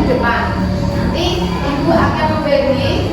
depan. Nanti ibu akan memberi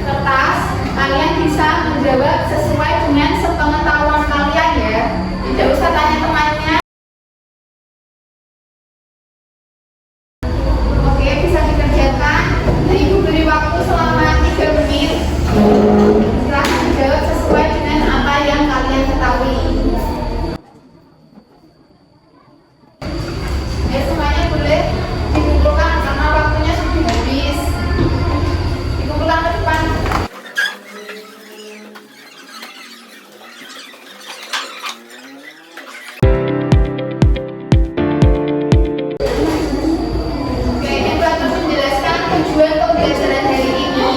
kertas, kalian bisa menjawab sesuai dengan sepengetahuan kalian ya. Tidak usah tanya temannya. Oke, bisa dikerjakan. Nah, ibu beri waktu selama 3 menit. Setelah menjawab sesuai dengan apa yang kalian ketahui. Ya, semuanya boleh dikumpulkan karena waktunya sudah habis. Dikumpulkan ke depan. Oke, ibu akan menjelaskan tujuan pembelajaran hari ini,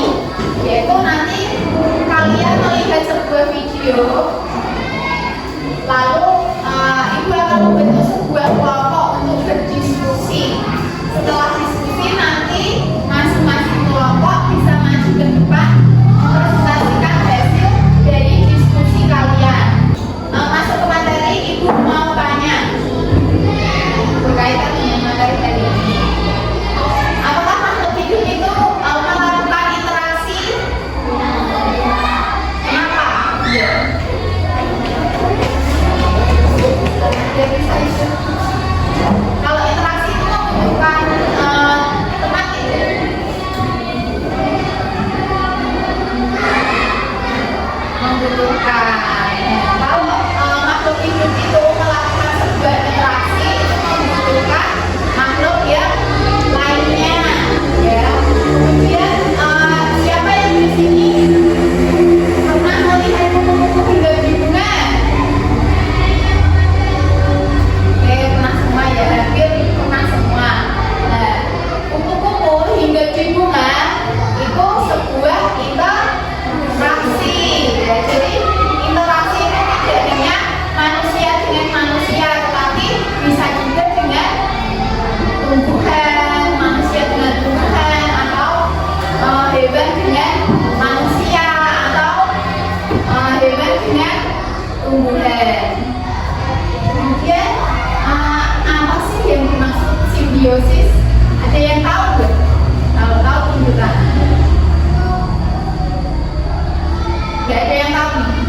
yaitu nanti kalian melihat sebuah video, lalu ibu akan membentuk sebuah kelompok untuk berdiskusi. Setelah diskusi nanti masing-masing kelompok bisa maju ke depan mempresentasikan hasil dari diskusi kalian. Masuk ke materi, ibu mau tanya berkaitan dengan materi tadi. Apakah makhluk hidup itu melakukan interaksi? Kenapa? Iya. Jadi saya kalau interaksi itu membutuhkan tempat tidak? Membutuhkan. Kalau makhluk hidup itu melakukan sebuah interaksi, itu membutuhkan makhluk yang lainnya, ya. Kemudian siapa yang di sini pernah melihat kupu-kupu hingga di bunga? Oke, pernah semua ya, hampir pernah semua. Nah, kupu-kupu hingga di bunga itu sebuah interaksi, ya. Jadi interaksi itu tidak hanya manusia dengan manusia, tetapi bisa juga dengan tumbuhan, manusia dengan tumbuhan, atau hewan dengan manusia, atau hewan dengan tumbuhan. Kemudian apa sih yang dimaksud simbiosis? Ada yang tahu nggak? Kalau tahu tunjukkan. Nggak ada yang tahu nih.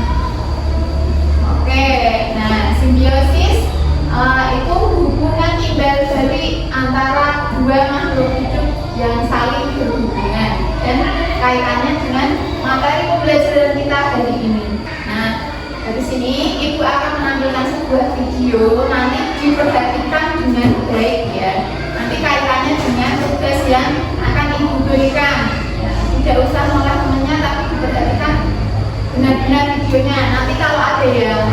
Oke, nah simbiosis itu hubungan timbal balik antara dua makhluk hidup yang saling berhubungan dan kaitannya dengan materi pembelajaran kita hari ini. Nah, dari sini ibu akan menampilkan sebuah video, nanti diperhatikan dengan baik ya. Nanti kaitannya dengan tugas yang akan ibu berikan. Ya, tidak usah menolak temannya, tapi diperhatikan benar-benar videonya. Nanti kalau ada yang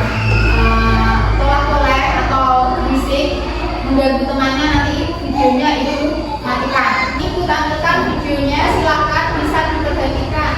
tolak-tolak atau berisik mengganggu temannya, nanti videonya itu matikan. Ibu tampilkan videonya, silahkan bisa diperhatikan.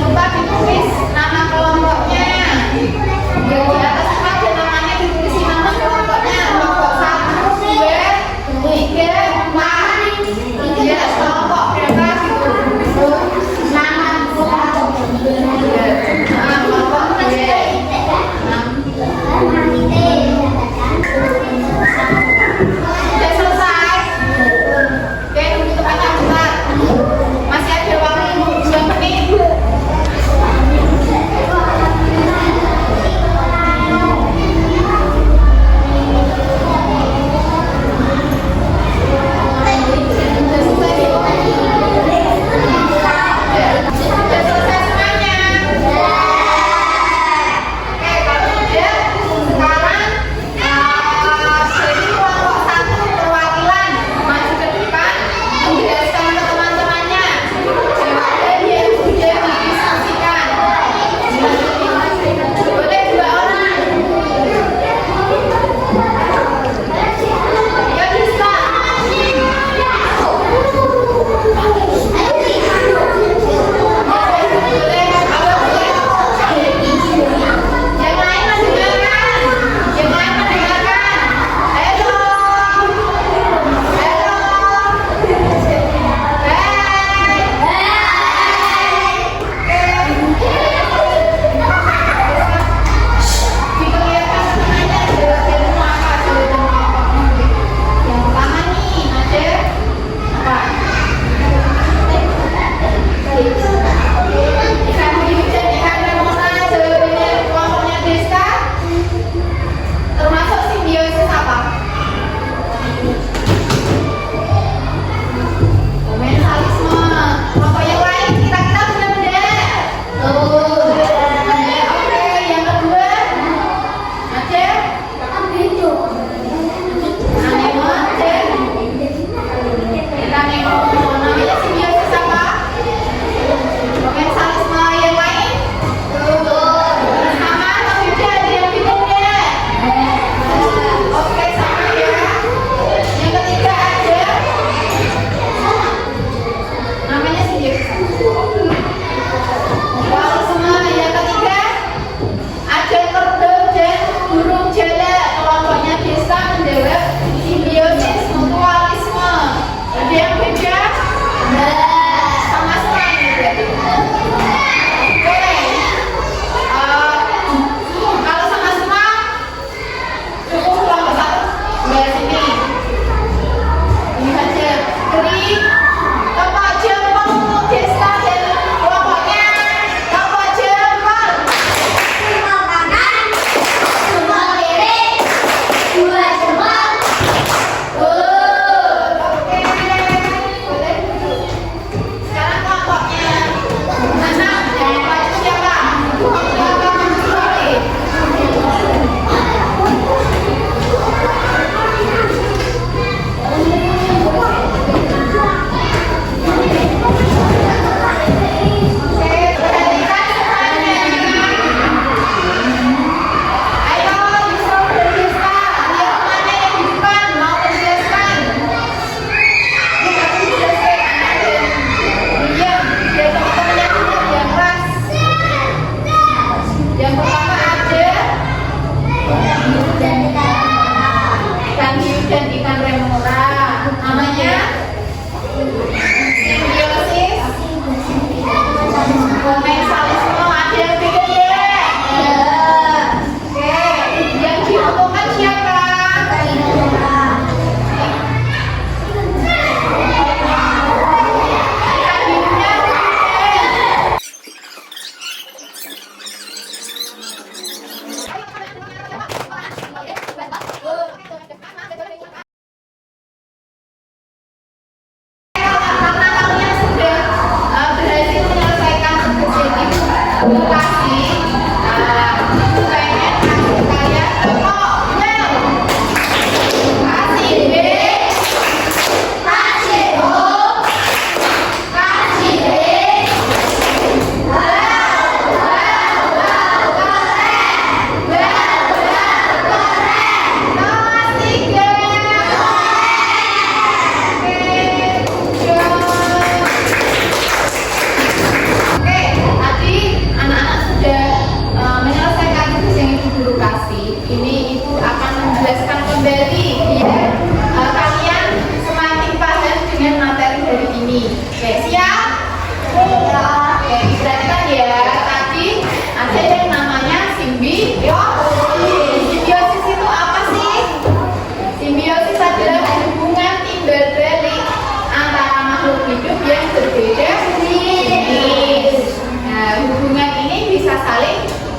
lupa ditulis nama kelompoknya. Yang di atas itu ada namanya, ditulis nama kelompoknya. Kelompok 1, 2, 3, 4. Iya, kelompok berapa gitu. Nama kelompok. Nah, kelompok 2. Sudah selesai. Oke, tunggu tempatnya bentar. Masih ada waktu 2 menit.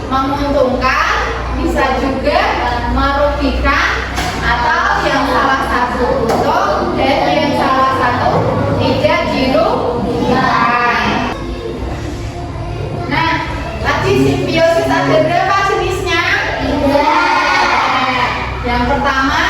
menguntungkan, bisa juga merugikan, atau yang salah satu untung dan yang salah satu tidak dirugikan. Nah, tadi simbiosis ada berapa jenisnya? Yang pertama